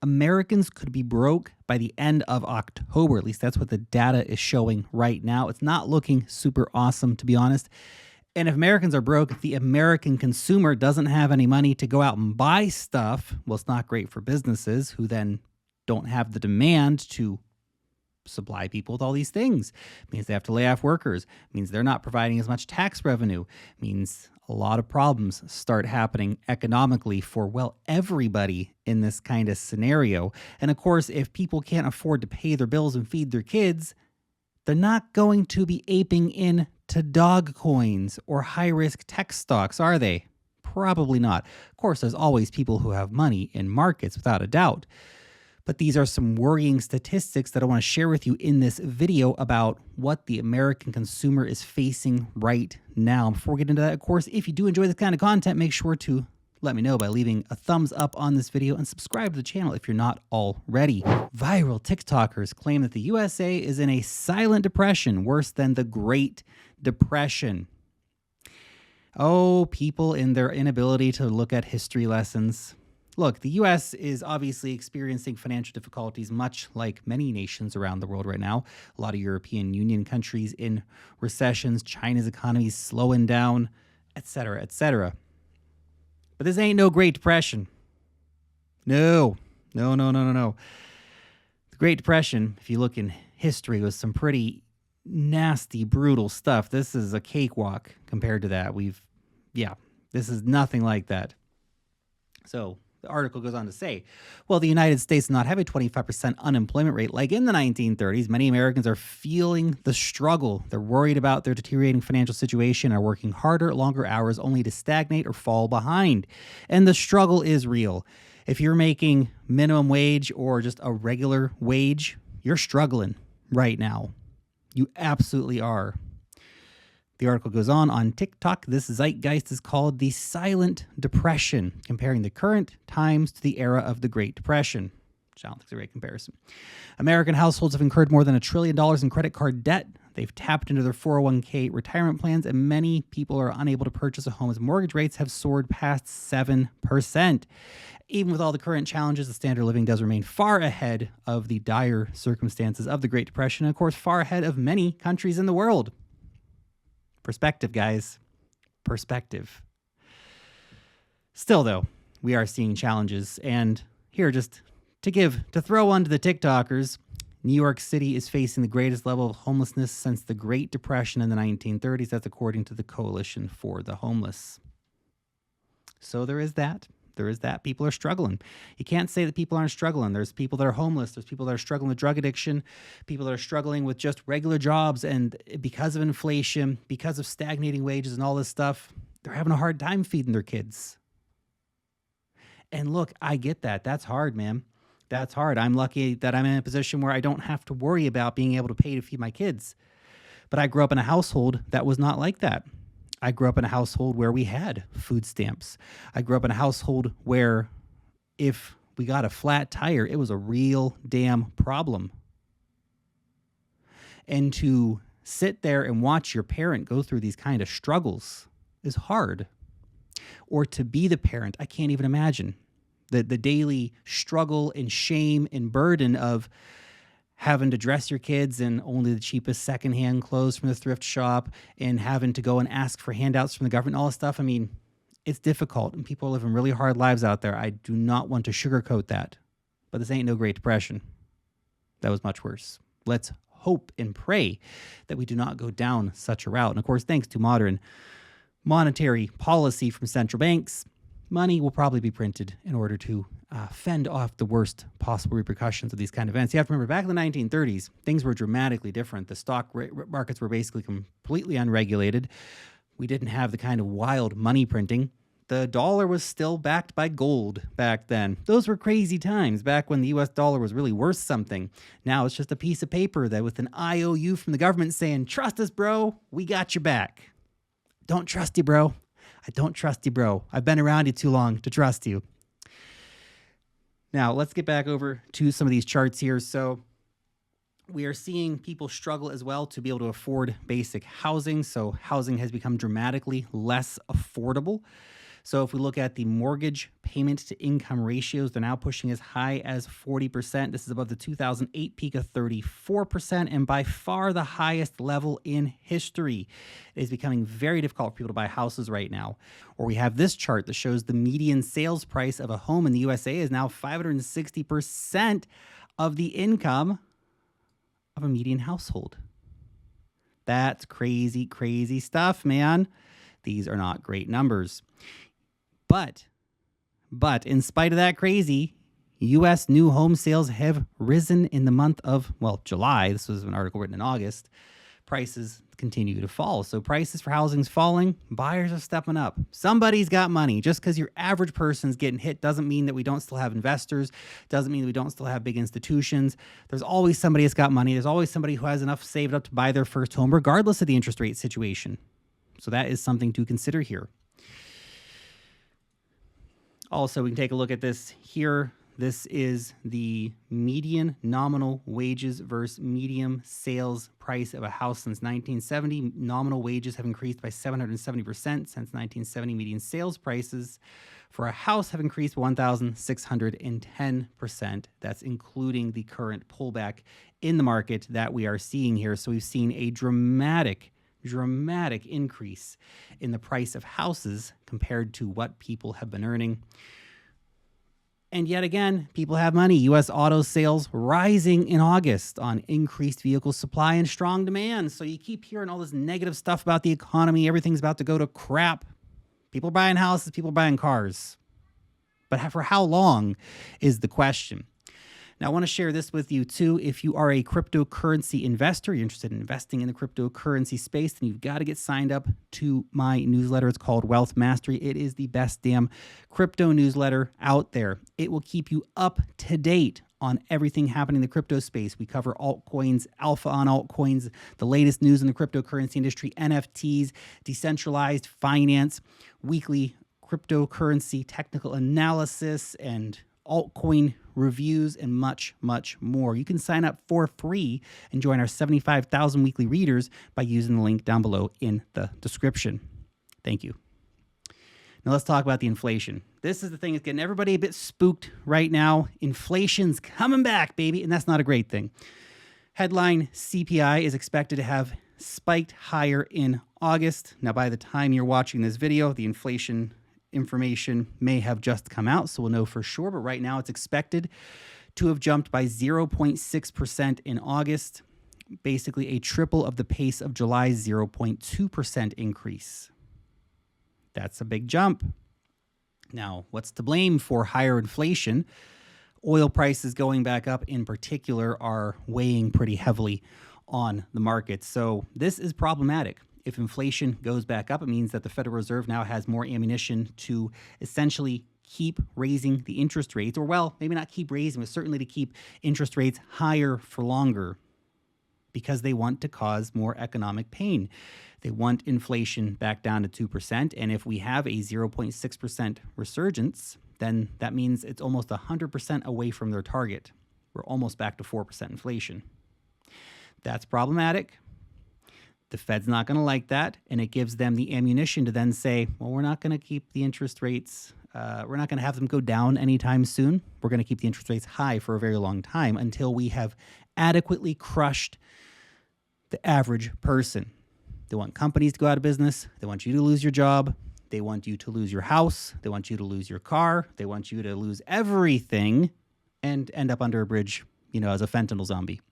Americans could be broke by the end of October. At least that's what the data is showing right now. It's not looking super awesome, to be honest. And if Americans are broke, if the American consumer doesn't have any money to go out and buy stuff, well, it's not great for businesses who then don't have the demand to supply people with all these things. It means they have to lay off workers. It means they're not providing as much tax revenue. It means a lot of problems start happening economically for, well, everybody in this kind of scenario. And of course, if people can't afford to pay their bills and feed their kids, they're not going to be aping into dog coins or high-risk tech stocks, are they? Probably not. Of course, there's always people who have money in markets, without a doubt. But these are some worrying statistics that I want to share with you in this video about what the American consumer is facing right now. Before we get into that, of course, if you do enjoy this kind of content, make sure to let me know by leaving a thumbs up on this video and subscribe to the channel if you're not already. Viral TikTokers claim that the USA is in a silent depression worse than the Great Depression. Oh, people in their inability to look at history lessons. Look, the U.S. is obviously experiencing financial difficulties, much like many nations around the world right now. A lot of European Union countries in recessions, China's economy is slowing down, etc., etc. But this ain't no Great Depression. No. The Great Depression, if you look in history, was some pretty nasty, brutal stuff. This is a cakewalk compared to that. This is nothing like that. So the article goes on to say, well, the United States does not have a 25% unemployment rate like in the 1930s. Many Americans are feeling the struggle. They're worried about their deteriorating financial situation, are working harder, longer hours, only to stagnate or fall behind. And the struggle is real. If you're making minimum wage or just a regular wage, you're struggling right now. You absolutely are. The article goes on TikTok, this zeitgeist is called the silent depression, comparing the current times to the era of the Great Depression, which I don't think is a great comparison. American households have incurred more than $1 trillion in credit card debt. They've tapped into their 401k retirement plans, and many people are unable to purchase a home as mortgage rates have soared past 7%. Even with all the current challenges, the standard of living does remain far ahead of the dire circumstances of the Great Depression, and of course, far ahead of many countries in the world. Perspective, guys. Perspective. Still, though, we are seeing challenges. And here, just to throw onto the TikTokers, New York City is facing the greatest level of homelessness since the Great Depression in the 1930s. That's according to the Coalition for the Homeless. So there is that. People are struggling. You can't say that people aren't struggling. There's people that are homeless. There's people that are struggling with drug addiction, people that are struggling with just regular jobs. And because of inflation, because of stagnating wages and all this stuff, they're having a hard time feeding their kids. And look, I get that. That's hard, man. That's hard. I'm lucky that I'm in a position where I don't have to worry about being able to pay to feed my kids. But I grew up in a household that was not like that. I grew up in a household where we had food stamps. I grew up in a household where if we got a flat tire, it was a real damn problem. And to sit there and watch your parent go through these kind of struggles is hard. Or to be the parent, I can't even imagine. The daily struggle and shame and burden of having to dress your kids in only the cheapest secondhand clothes from the thrift shop and having to go and ask for handouts from the government, all this stuff. I mean, it's difficult and people are living really hard lives out there. I do not want to sugarcoat that, but this ain't no Great Depression. That was much worse. Let's hope and pray that we do not go down such a route. And of course, thanks to modern monetary policy from central banks, money will probably be printed in order to fend off the worst possible repercussions of these kind of events. You have to remember, back in the 1930s, things were dramatically different. The stock markets were basically completely unregulated. We didn't have the kind of wild money printing. The dollar was still backed by gold back then. Those were crazy times back when the US dollar was really worth something. Now it's just a piece of paper that with an IOU from the government saying, trust us, bro, we got your back. Don't trust you, bro. I don't trust you, bro. I've been around you too long to trust you. Now, let's get back over to some of these charts here. So we are seeing people struggle as well to be able to afford basic housing. So housing has become dramatically less affordable. So if we look at the mortgage payment to income ratios, they're now pushing as high as 40%. This is above the 2008 peak of 34% and by far the highest level in history. It is becoming very difficult for people to buy houses right now. Or we have this chart that shows the median sales price of a home in the USA is now 560% of the income of a median household. That's crazy, crazy stuff, man. These are not great numbers. But in spite of that crazy, U.S. new home sales have risen in the month of, July. This was an article written in August. Prices continue to fall. So prices for housing is falling. Buyers are stepping up. Somebody's got money. Just because your average person's getting hit doesn't mean that we don't still have investors. Doesn't mean that we don't still have big institutions. There's always somebody that's got money. There's always somebody who has enough saved up to buy their first home, regardless of the interest rate situation. So that is something to consider here. Also, we can take a look at this here. This is the median nominal wages versus median sales price of a house since 1970. Nominal wages have increased by 770% since 1970. Median sales prices for a house have increased 1,610%. That's including the current pullback in the market that we are seeing here. So we've seen a dramatic increase in the price of houses compared to what people have been earning. And yet again, people have money. U.S. auto sales rising in August on increased vehicle supply and strong demand. So you keep hearing all this negative stuff about the economy. Everything's about to go to crap. People buying houses, people buying cars. But for how long is the question? Now, I want to share this with you, too. If you are a cryptocurrency investor, you're interested in investing in the cryptocurrency space, then you've got to get signed up to my newsletter. It's called Wealth Mastery. It is the best damn crypto newsletter out there. It will keep you up to date on everything happening in the crypto space. We cover altcoins, alpha on altcoins, the latest news in the cryptocurrency industry, NFTs, decentralized finance, weekly cryptocurrency technical analysis, and altcoin reviews, and much, much more. You can sign up for free and join our 75,000 weekly readers by using the link down below in the description. Thank you. Now let's talk about the inflation. This is the thing that's getting everybody a bit spooked right now. Inflation's coming back, baby, and that's not a great thing. Headline CPI is expected to have spiked higher in August. Now, by the time you're watching this video, the inflation information may have just come out, so we'll know for sure. But right now, it's expected to have jumped by 0.6% in August, basically a triple of the pace of July's 0.2% increase. That's a big jump. Now, what's to blame for higher inflation? Oil prices going back up in particular are weighing pretty heavily on the market. So this is problematic. If inflation goes back up, it means that the Federal Reserve now has more ammunition to essentially keep raising the interest rates, or maybe not keep raising, but certainly to keep interest rates higher for longer, because they want to cause more economic pain. They want inflation back down to 2%. And if we have a 0.6% resurgence, then that means it's almost 100% away from their target. We're almost back to 4% inflation. That's problematic. The Fed's not going to like that, and it gives them the ammunition to then say, well, we're not going to keep the interest rates, we're not going to have them go down anytime soon. We're going to keep the interest rates high for a very long time until we have adequately crushed the average person. They want companies to go out of business. They want you to lose your job. They want you to lose your house. They want you to lose your car. They want you to lose everything and end up under a bridge, as a fentanyl zombie.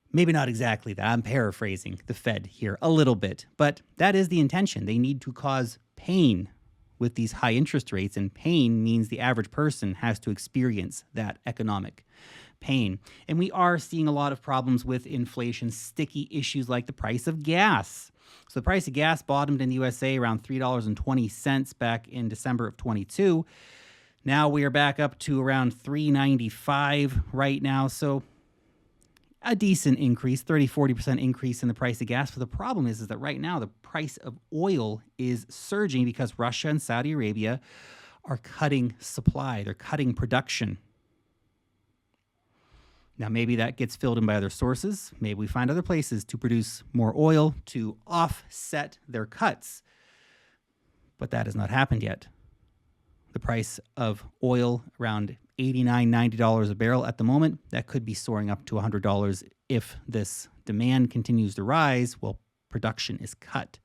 Maybe not exactly that. I'm paraphrasing the Fed here a little bit, but that is the intention. They need to cause pain with these high interest rates, and pain means the average person has to experience that economic pain. And we are seeing a lot of problems with inflation, sticky issues like the price of gas. So the price of gas bottomed in the USA around $3.20 back in December of 22. Now we are back up to around $3.95 right now. So a decent increase, 30-40% increase in the price of gas. But the problem is that right now the price of oil is surging because Russia and Saudi Arabia are cutting supply. They're cutting production. Now, maybe that gets filled in by other sources. Maybe we find other places to produce more oil to offset their cuts. But that has not happened yet. The price of oil around $89, $90 a barrel at the moment. That could be soaring up to $100 if this demand continues to rise. Well, production is cut.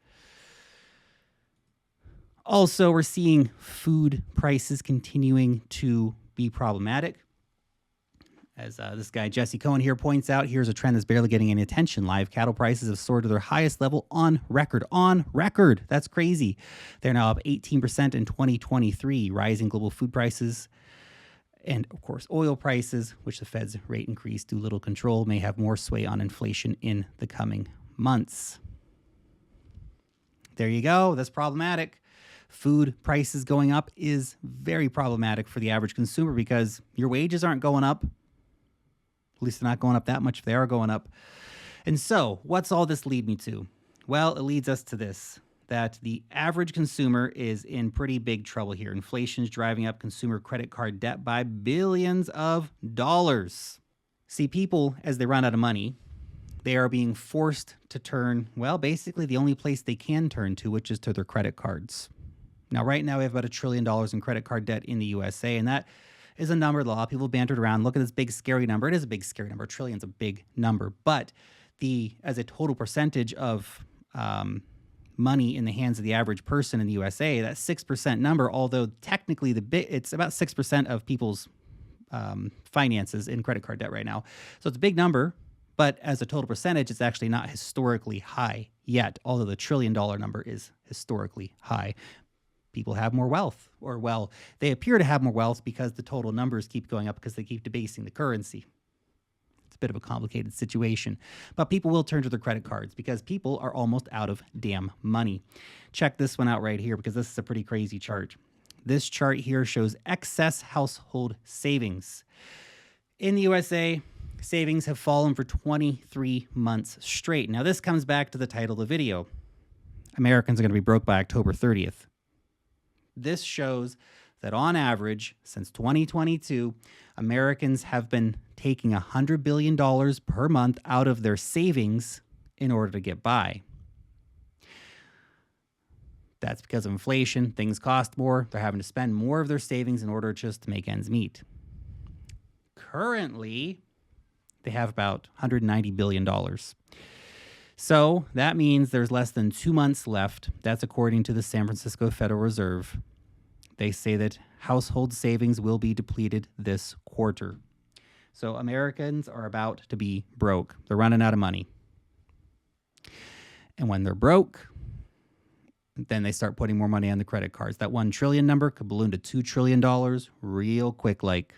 Also, we're seeing food prices continuing to be problematic. As this guy Jesse Cohen here points out, here's a trend that's barely getting any attention. Live cattle prices have soared to their highest level on record. On record. That's crazy. They're now up 18% in 2023. Rising global food prices and, of course, oil prices, which the Fed's rate increase do little control, may have more sway on inflation in the coming months. There you go. That's problematic. Food prices going up is very problematic for the average consumer because your wages aren't going up. At least they're not going up that much if they are going up. And so what's all this lead me to? Well, it leads us to this, that the average consumer is in pretty big trouble here. Inflation is driving up consumer credit card debt by billions of dollars. See, people, as they run out of money, they are being forced to turn, well, basically the only place they can turn to, which is to their credit cards. Now, right now, we have about $1 trillion in credit card debt in the USA, and that is a number that a lot of people bantered around. Look at this big, scary number. It is a big, scary number. $1 trillion is a big number. But as a total percentage of money in the hands of the average person in the USA, that 6% number, although technically it's about 6% of people's finances in credit card debt right now. So it's a big number, but as a total percentage, it's actually not historically high yet, although the $1 trillion number is historically high. People have more wealth, or well, they appear to have more wealth because the total numbers keep going up because they keep debasing the currency. It's a bit of a complicated situation, but people will turn to their credit cards because people are almost out of damn money. Check this one out right here because this is a pretty crazy chart. This chart here shows excess household savings. In the USA, savings have fallen for 23 months straight. Now, this comes back to the title of the video. Americans are going to be broke by October 30th. This shows that on average, since 2022, Americans have been taking $100 billion per month out of their savings in order to get by. That's because of inflation. Things cost more. They're having to spend more of their savings in order just to make ends meet. Currently, they have about $190 billion. So that means there's less than 2 months left. That's according to the San Francisco Federal Reserve. They say that household savings will be depleted this quarter. So Americans are about to be broke. They're running out of money. And when they're broke, then they start putting more money on the credit cards. That $1 trillion number could balloon to $2 trillion real quick like.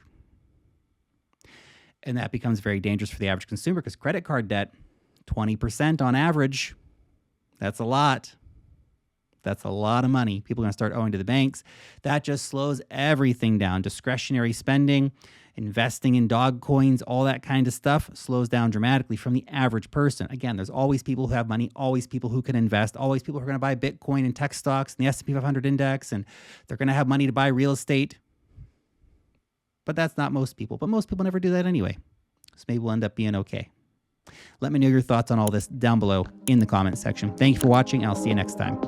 And that becomes very dangerous for the average consumer because credit card debt, 20% on average, that's a lot. That's a lot of money. People are going to start owing to the banks. That just slows everything down. Discretionary spending, investing in dog coins, all that kind of stuff slows down dramatically from the average person. Again, there's always people who have money, always people who can invest, always people who are going to buy Bitcoin and tech stocks and the S&P 500 index, and they're going to have money to buy real estate. But that's not most people. But most people never do that anyway. So maybe we'll end up being okay. Let me know your thoughts on all this down below in the comments section. Thank you for watching. I'll see you next time.